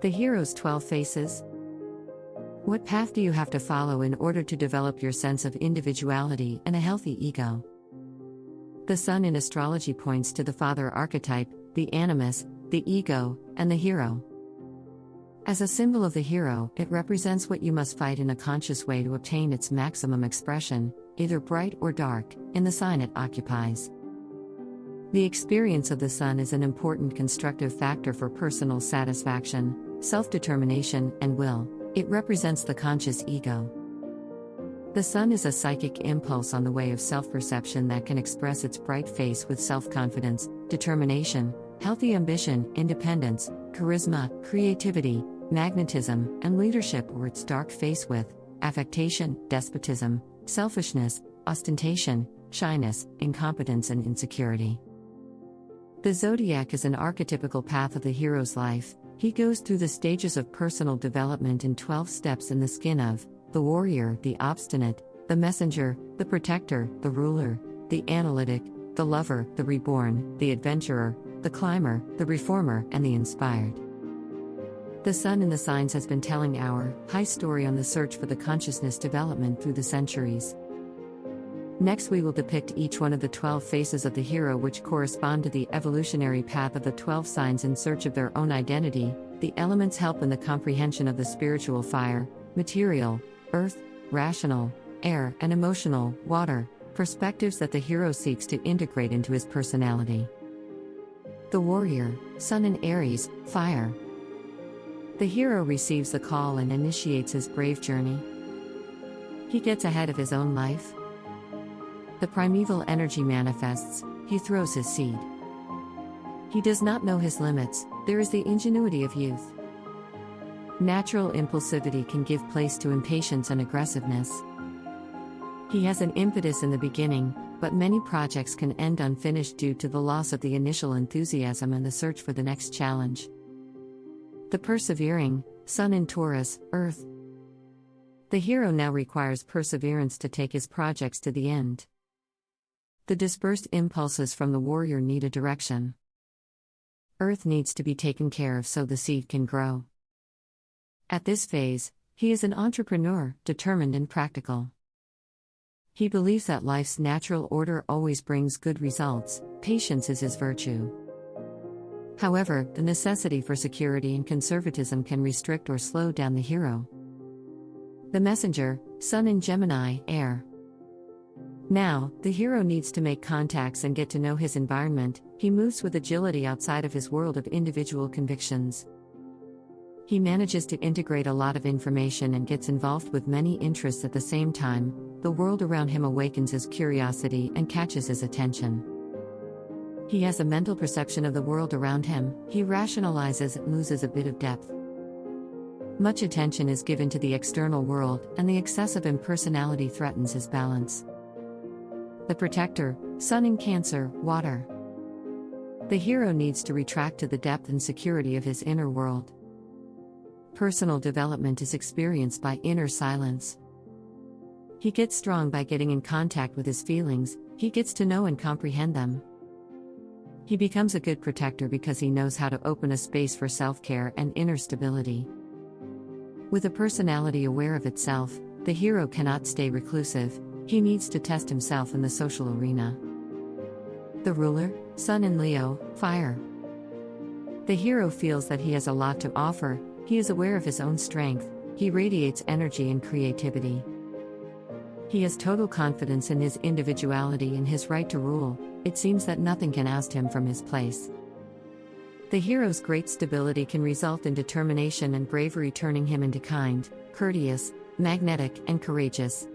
The hero's 12 faces. What path do you have to follow in order to develop your sense of individuality and a healthy ego? The sun in astrology points to the father archetype, the animus, the ego, and the hero. As a symbol of the hero, it represents what you must fight in a conscious way to obtain its maximum expression, either bright or dark, in the sign it occupies. The experience of the sun is an important constructive factor for personal satisfaction, self-determination, and will. It represents the conscious ego. The sun is a psychic impulse on the way of self-perception that can express its bright face with self-confidence, determination, healthy ambition, independence, charisma, creativity, magnetism, and leadership, or its dark face with affectation, despotism, selfishness, ostentation, shyness, incompetence, and insecurity. The zodiac is an archetypical path of the hero's life. He goes through the stages of personal development in 12 steps in the skin of the warrior, the obstinate, the messenger, the protector, the ruler, the analytic, the lover, the reborn, the adventurer, the climber, the reformer, and the inspired. The sun in the signs has been telling our high story on the search for the consciousness development through the centuries. Next, we will depict each one of the 12 faces of the hero, which correspond to the evolutionary path of the 12 signs in search of their own identity. The elements help in the comprehension of the spiritual fire, material, earth, rational, air, and emotional, water, perspectives that the hero seeks to integrate into his personality. The warrior, sun in Aries, fire. The hero receives the call and initiates his brave journey. He gets ahead of his own life. The primeval energy manifests, he throws his seed. He does not know his limits, there is the ingenuity of youth. Natural impulsivity can give place to impatience and aggressiveness. He has an impetus in the beginning, but many projects can end unfinished due to the loss of the initial enthusiasm and the search for the next challenge. The persevering, sun in Taurus, earth. The hero now requires perseverance to take his projects to the end. The dispersed impulses from the warrior need a direction. Earth needs to be taken care of so the seed can grow. At this phase, he is an entrepreneur, determined and practical. He believes that life's natural order always brings good results. Patience is his virtue. However, the necessity for security and conservatism can restrict or slow down the hero. The messenger, sun in Gemini, Air. Now, the hero needs to make contacts and get to know his environment. He moves with agility outside of his world of individual convictions. He manages to integrate a lot of information and gets involved with many interests at the same time. The world around him awakens his curiosity and catches his attention. He has a mental perception of the world around him. He rationalizes and loses a bit of depth. Much attention is given to the external world, and the excessive impersonality threatens his balance. The protector, sun in Cancer, water. The hero needs to retract to the depth and security of his inner world. Personal development is experienced by inner silence. He gets strong by getting in contact with his feelings. He gets to know and comprehend them. He becomes a good protector because he knows how to open a space for self-care and inner stability. With a personality aware of itself, the hero cannot stay reclusive. He needs to test himself in the social arena. The ruler, sun in Leo, fire. The hero feels that he has a lot to offer. He is aware of his own strength. He radiates energy and creativity. He has total confidence in his individuality and his right to rule. It seems that nothing can oust him from his place. The hero's great stability can result in determination and bravery, turning him into kind, courteous, magnetic, and courageous.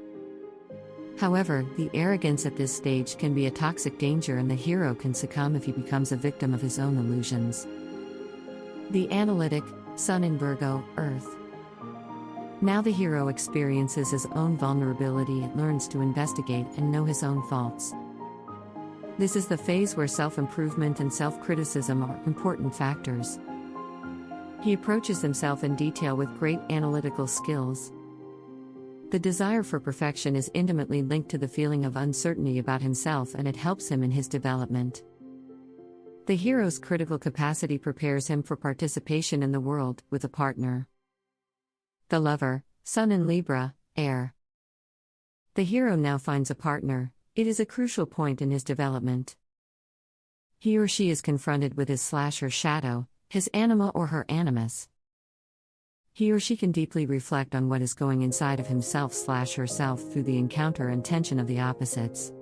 However, the arrogance at this stage can be a toxic danger, and the hero can succumb if he becomes a victim of his own illusions. The analytic, sun in Virgo, earth. Now the hero experiences his own vulnerability and learns to investigate and know his own faults. This is the phase where self-improvement and self-criticism are important factors. He approaches himself in detail with great analytical skills. The desire for perfection is intimately linked to the feeling of uncertainty about himself, and it helps him in his development. The hero's critical capacity prepares him for participation in the world with a partner. The lover, Sun in Libra, Air. The hero now finds a partner. It is a crucial point in his development. He or she is confronted with his/her shadow, his anima or her animus. He or she can deeply reflect on what is going inside of himself/herself through the encounter and tension of the opposites.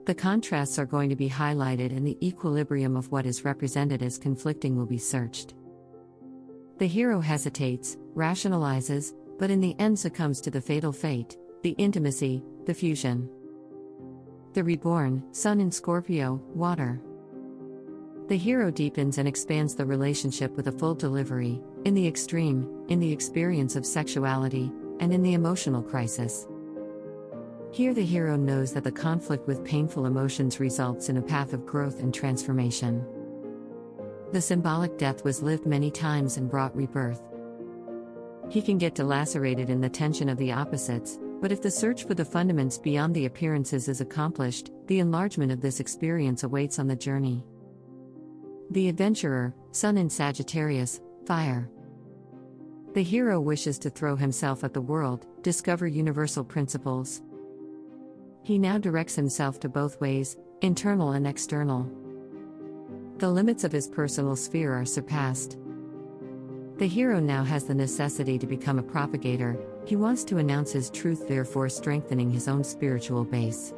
The contrasts are going to be highlighted and the equilibrium of what is represented as conflicting will be searched. The hero hesitates, rationalizes, but in the end succumbs to the fatal fate, the intimacy, the fusion. The reborn, Sun in Scorpio, Water. The hero deepens and expands the relationship with a full delivery, in the extreme, in the experience of sexuality, and in the emotional crisis. Here the hero knows that the conflict with painful emotions results in a path of growth and transformation. The symbolic death was lived many times and brought rebirth. He can get lacerated in the tension of the opposites, but if the search for the fundaments beyond the appearances is accomplished, the enlargement of this experience awaits on the journey. The adventurer, Sun in Sagittarius, Fire. The hero wishes to throw himself at the world, discover universal principles. He now directs himself to both ways, internal and external. The limits of his personal sphere are surpassed. The hero now has the necessity to become a propagator. He wants to announce his truth, therefore strengthening his own spiritual base.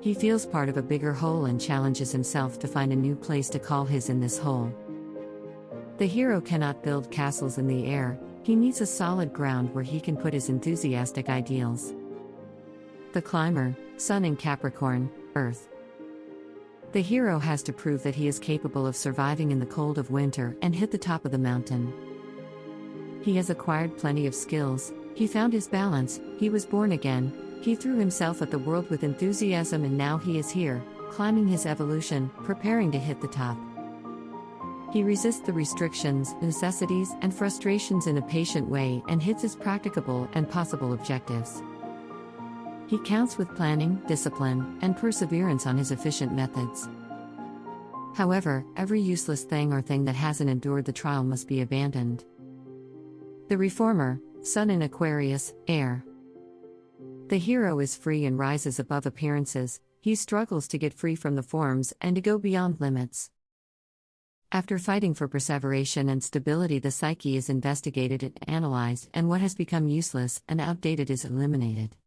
He feels part of a bigger whole and challenges himself to find a new place to call his in this whole. The hero cannot build castles in the air, he needs a solid ground where he can put his enthusiastic ideals. The climber, Sun in Capricorn, Earth. The hero has to prove that he is capable of surviving in the cold of winter and hit the top of the mountain. He has acquired plenty of skills, he found his balance, he was born again, he threw himself at the world with enthusiasm and now he is here, climbing his evolution, preparing to hit the top. He resists the restrictions, necessities, and frustrations in a patient way and hits his practicable and possible objectives. He counts with planning, discipline, and perseverance on his efficient methods. However, every useless thing or thing that hasn't endured the trial must be abandoned. The reformer, Sun in Aquarius, Air. The hero is free and rises above appearances, he struggles to get free from the forms and to go beyond limits. After fighting for perseveration and stability, the psyche is investigated and analyzed, and what has become useless and outdated is eliminated.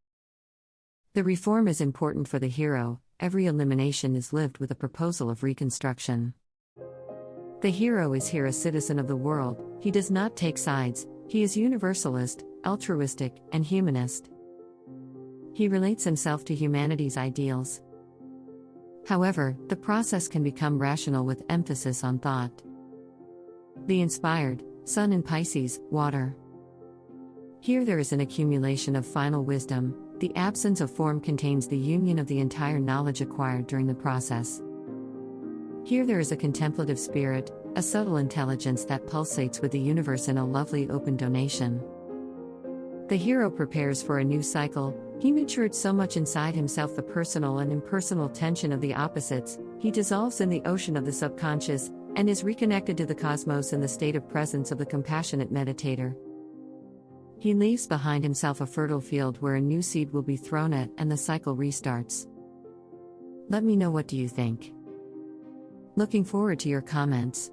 The reform is important for the hero, every elimination is lived with a proposal of reconstruction. The hero is here a citizen of the world, he does not take sides, he is universalist, altruistic, and humanist. He relates himself to humanity's ideals. However, the process can become rational with emphasis on thought. The inspired, Sun in Pisces, Water. Here there is an accumulation of final wisdom, the absence of form contains the union of the entire knowledge acquired during the process. Here there is a contemplative spirit, a subtle intelligence that pulsates with the universe in a lovely open donation. The hero prepares for a new cycle, he matured so much inside himself the personal and impersonal tension of the opposites, he dissolves in the ocean of the subconscious, and is reconnected to the cosmos in the state of presence of the compassionate meditator. He leaves behind himself a fertile field where a new seed will be thrown at and the cycle restarts. Let me know, what do you think? Looking forward to your comments.